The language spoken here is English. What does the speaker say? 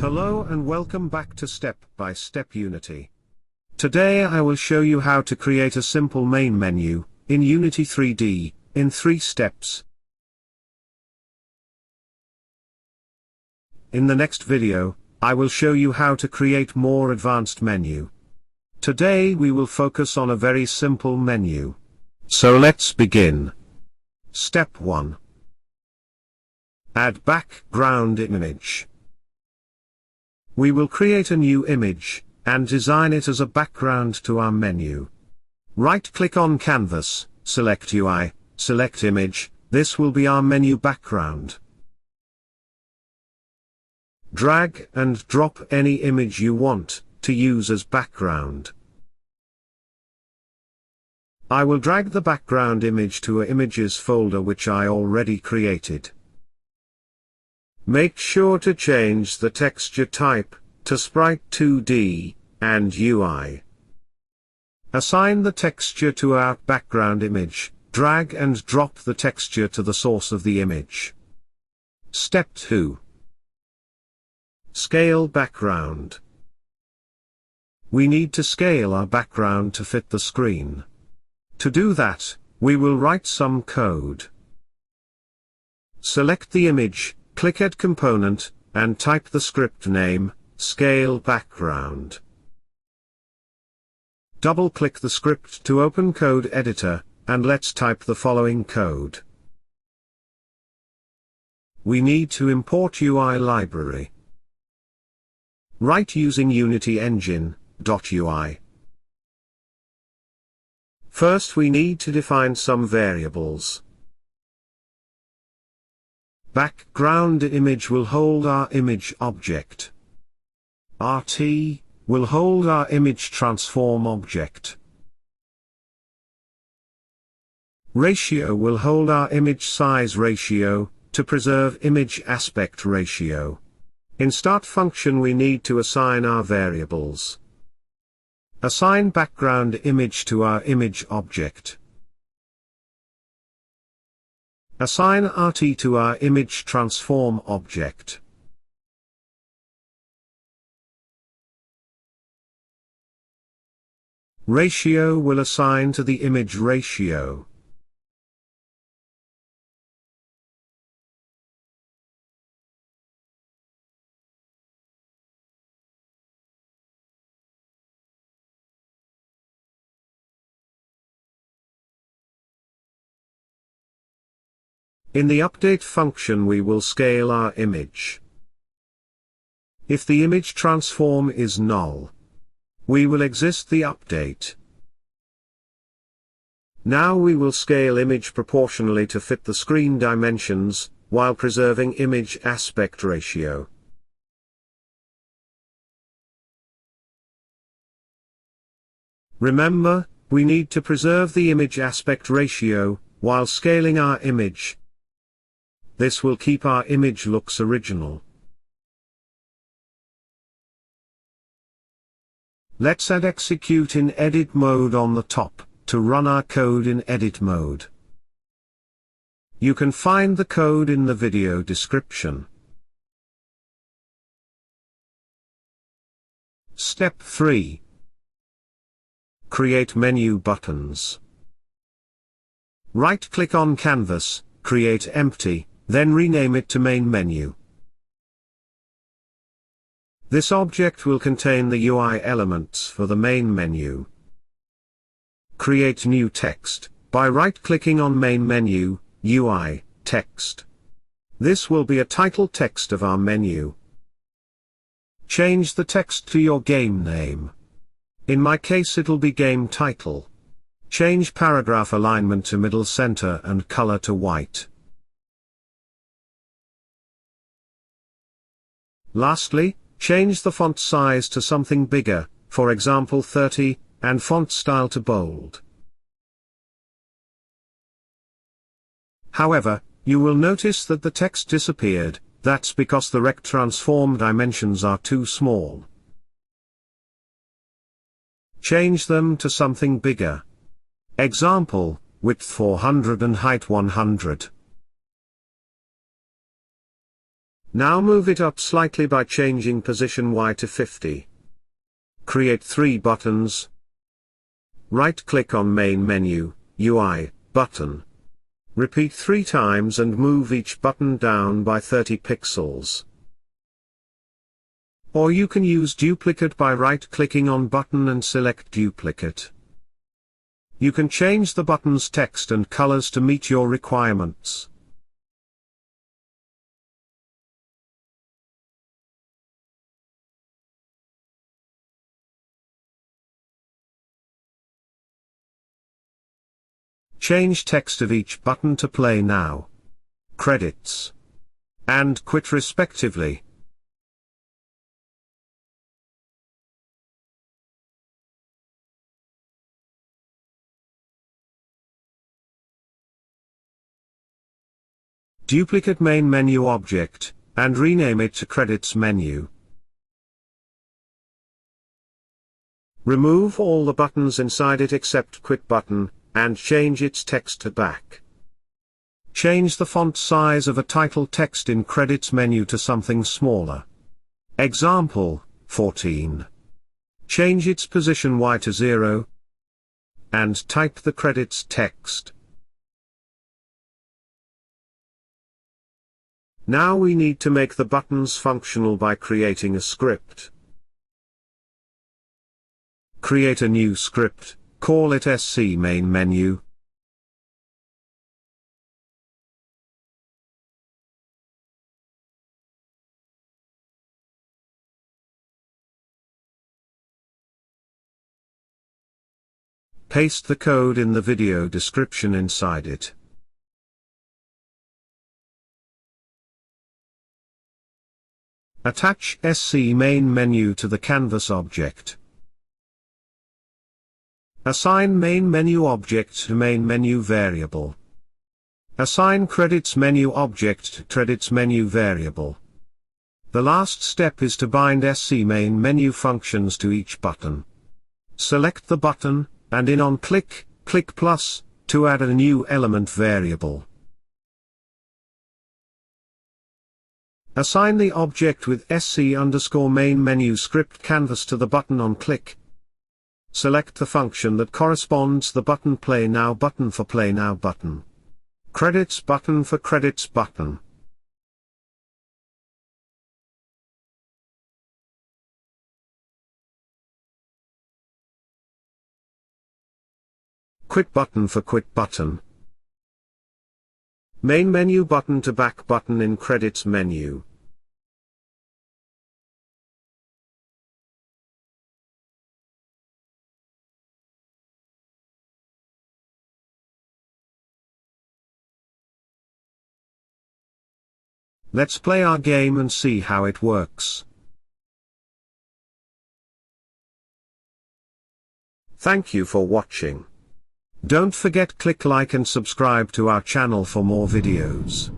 Hello and welcome back to Step by Step Unity. Today I will show you how to create a simple main menu in Unity 3D in 3 steps. In the next video, I will show you how to create more advanced menu. Today we will focus on a very simple menu. So let's begin. Step 1. Add background image. We will create a new image, and design it as a background to our menu. Right-click on Canvas, select UI, select Image, this will be our menu background. Drag and drop any image you want to use as background. I will drag the background image to a Images folder which I already created. Make sure to change the texture type to Sprite 2D and UI. Assign the texture to our background image, drag and drop the texture to the source of the image. Step 2. Scale background. We need to scale our background to fit the screen. To do that, we will write some code. Select the image, click Add Component, and type the script name, Scale Background. Double-click the script to open Code Editor, and let's type the following code. We need to import UI library. Write using Unity Engine.ui. First we need to define some variables. Background image will hold our image object. RT will hold our image transform object. Ratio will hold our image size ratio, to preserve image aspect ratio. In start function we need to assign our variables. Assign background image to our image object. Assign RT to our image transform object. Ratio will assign to the image ratio. In the update function we will scale our image. If the image transform is null, we will exist the update. Now we will scale image proportionally to fit the screen dimensions, while preserving image aspect ratio. Remember, we need to preserve the image aspect ratio, while scaling our image. This will keep our image looks original. Let's add execute in edit mode on the top, to run our code in edit mode. You can find the code in the video description. Step 3. Create menu buttons. Right-click on Canvas, create empty, then rename it to main menu. This object will contain the UI elements for the main menu. Create new text, by right-clicking on main menu, UI, text. This will be a title text of our menu. Change the text to your game name. In my case it'll be game title. Change paragraph alignment to middle center and color to white. Lastly, change the font size to something bigger, for example 30, and font style to bold. However, you will notice that the text disappeared, that's because the rect transform dimensions are too small. Change them to something bigger. Example, width 400 and height 100. Now move it up slightly by changing position Y to 50. Create 3 buttons. Right-click on Main Menu, UI, button. Repeat 3 times and move each button down by 30 pixels. Or you can use duplicate by right-clicking on button and select duplicate. You can change the button's text and colors to meet your requirements. Change text of each button to Play Now, Credits, and Quit respectively. Duplicate Main Menu object, and rename it to Credits Menu. Remove all the buttons inside it except Quit button, and change its text to Back. Change the font size of a title text in Credits menu to something smaller. Example, 14. Change its position Y to 0. And type the credits text. Now we need to make the buttons functional by creating a script. Create a new script. Call it SC Main Menu. Paste the code in the video description inside it. Attach SC Main Menu to the Canvas object. Assign Main Menu object to Main Menu variable. Assign Credits Menu object to Credits Menu variable. The last step is to bind SC Main Menu functions to each button. Select the button, and in OnClick, click plus, to add a new element variable. Assign the object with SC_Main Menu script canvas to the button on click. Select the function that corresponds the button Play Now button for Play Now button. Credits button for Credits button. Quit button for Quit button. Main Menu button to Back button in Credits menu. Let's play our game and see how it works. Thank you for watching. Don't forget click like and subscribe to our channel for more videos.